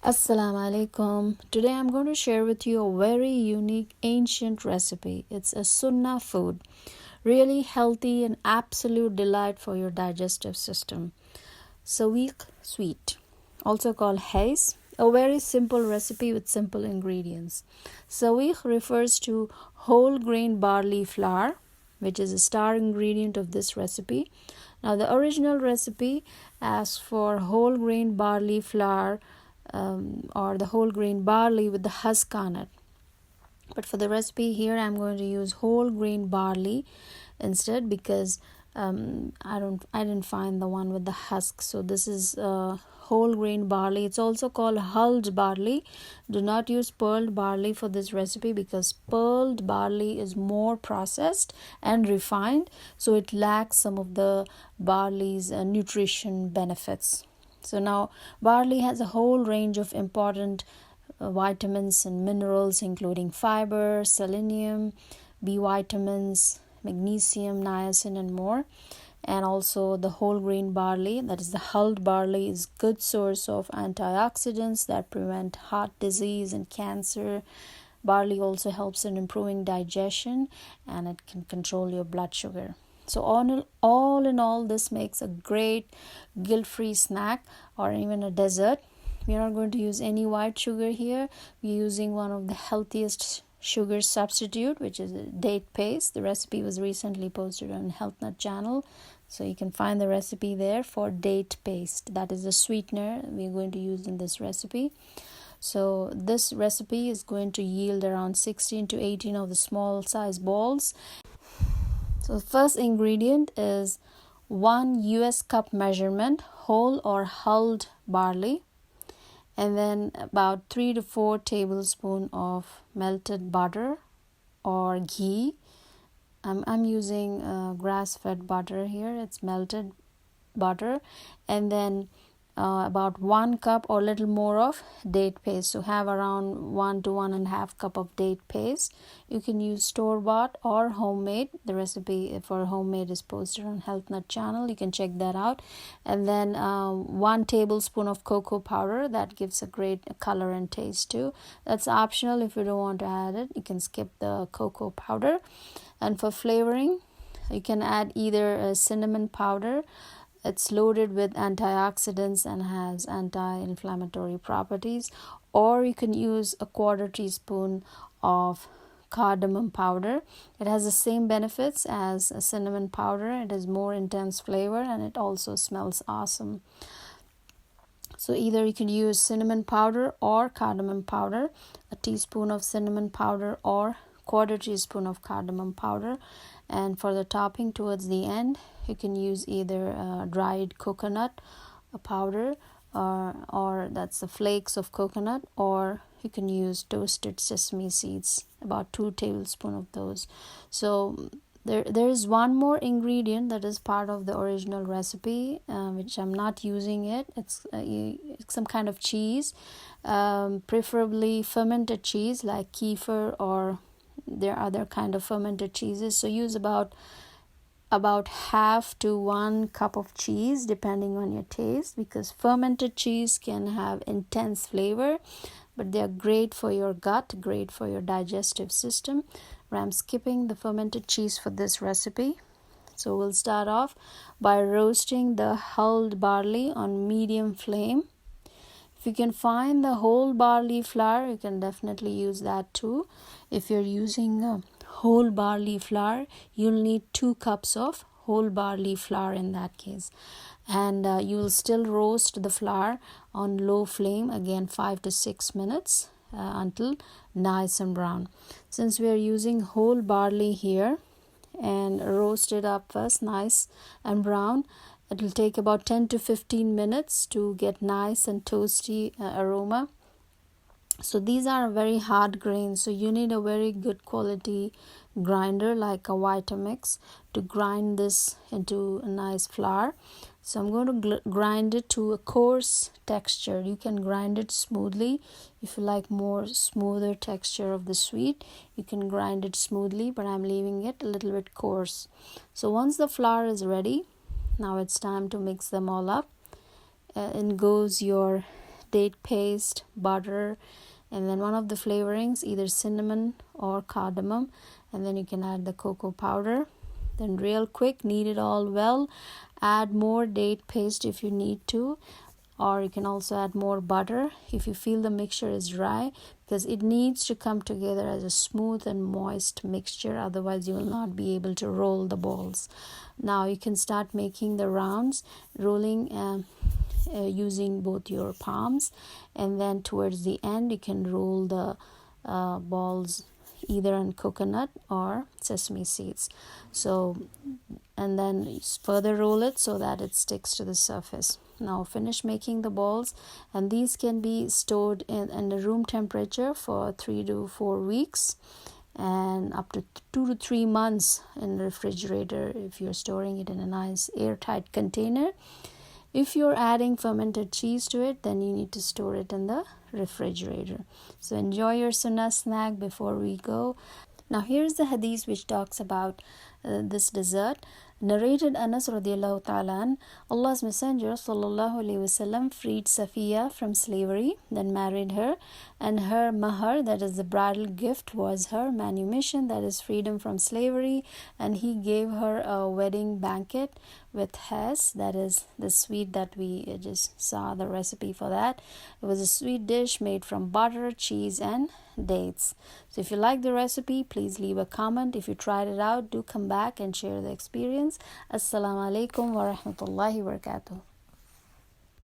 Assalamu alaikum. Today I'm going to share with you a very unique ancient recipe. It's a Sunnah food, really healthy and absolute delight for your digestive system. SAWEEQ sweet, also called haze, a very simple recipe with simple ingredients. SAWEEQ refers to whole grain barley flour, which is a star ingredient of this recipe. Now the original recipe asks for whole grain barley flour, or the whole grain barley with the husk on it. But for the recipe here, I'm going to use whole grain barley instead, because I didn't find the one with the husk. So this is whole grain barley. It's also called hulled barley. Do not use pearled barley for this recipe, because pearled barley is more processed and refined, so it lacks some of the barley's nutrition benefits. So now barley has a whole range of important vitamins and minerals, including fiber, selenium, B vitamins, magnesium, niacin, and more. And also the whole grain barley, that is the hulled barley, is good source of antioxidants that prevent heart disease and cancer. Barley also helps in improving digestion, and it can control your blood sugar. So all in all, this makes a great guilt-free snack or even a dessert. We're not going to use any white sugar here. We're using one of the healthiest sugar substitute, which is date paste. The recipe was recently posted on Health Nut channel, so you can find the recipe there for date paste. That is the sweetener we're going to use in this recipe. So this recipe is going to yield around 16 to 18 of the small size balls. So the first ingredient is 1 US cup measurement whole or hulled barley, and then about 3 to 4 tablespoons of melted butter or ghee. I'm using grass-fed butter here. It's melted butter. And then about 1 cup or little more of date paste. So have around 1 to 1.5 cup of date paste. You can use store-bought or homemade. The recipe for homemade is posted on Health Nut channel. You can check that out. And then 1 tablespoon of cocoa powder. That gives a great color and taste too. That's optional. If you don't want to add it, you can skip the cocoa powder. And for flavoring, you can add either a cinnamon powder. It's loaded with antioxidants and has anti-inflammatory properties. Or you can use a 1/4 teaspoon of cardamom powder. It has the same benefits as a cinnamon powder. It has more intense flavor, and it also smells awesome. So either you can use cinnamon powder or cardamom powder, a teaspoon of cinnamon powder or 1/4 teaspoon of cardamom powder. And for the topping towards the end, you can use either dried coconut powder, or that's the flakes of coconut, or you can use toasted sesame seeds, about 2 tablespoons of those. So there is one more ingredient that is part of the original recipe, which I'm not using it. It's some kind of cheese, preferably fermented cheese like kefir, or there are other kind of fermented cheeses. So use about 1/2 to 1 cup of cheese, depending on your taste, because fermented cheese can have intense flavor, but they are great for your gut, great for your digestive system. But I'm skipping the fermented cheese for this recipe. So we'll start off by roasting the hulled barley on medium flame. If you can find the whole barley flour, you can definitely use that too. If you're using whole barley flour, you'll need 2 cups of whole barley flour in that case. And you will still roast the flour on low flame, again 5 to 6 minutes, until nice and brown. Since we are using whole barley here, and roast it up first nice and brown, it will take about 10 to 15 minutes to get nice and toasty aroma. So these are very hard grains, so you need a very good quality grinder like a Vitamix to grind this into a nice flour. So I'm going to grind it to a coarse texture. You can grind it smoothly. If you like more smoother texture of the sweet, you can grind it smoothly, but I'm leaving it a little bit coarse. So once the flour is ready, now it's time to mix them all up. In goes your date paste, butter, and then one of the flavorings, either cinnamon or cardamom, and then you can add the cocoa powder. Then real quick, knead it all well. Add more date paste if you need to, or you can also add more butter if you feel the mixture is dry, because it needs to come together as a smooth and moist mixture, otherwise you will not be able to roll the balls. Now you can start making the rounds, rolling using both your palms, and then towards the end you can roll the balls either on coconut or sesame seeds. So, and then further roll it so that it sticks to the surface. Now finish making the balls, and these can be stored in the room temperature for 3 to 4 weeks and up to 2 to 3 months in the refrigerator if you're storing it in a nice airtight container. If you're adding fermented cheese to it, then you need to store it in the refrigerator. So enjoy your Sunnah snack before we go. Now here's the hadith which talks about this dessert. Narrated Anas radiallahu ta'ala, Allah's Messenger sallallahu alaihi wasallam freed Safiya from slavery, then married her, and her mahar, that is the bridal gift, was her manumission, that is freedom from slavery, and he gave her a wedding banquet with hes, that is the sweet that we just saw the recipe for that. It was a sweet dish made from butter, cheese, and dates. So if you like the recipe, please leave a comment. If you tried it out, do come back and share the experience. Assalamu alaikum wa rahmatullahi wa barakatuh.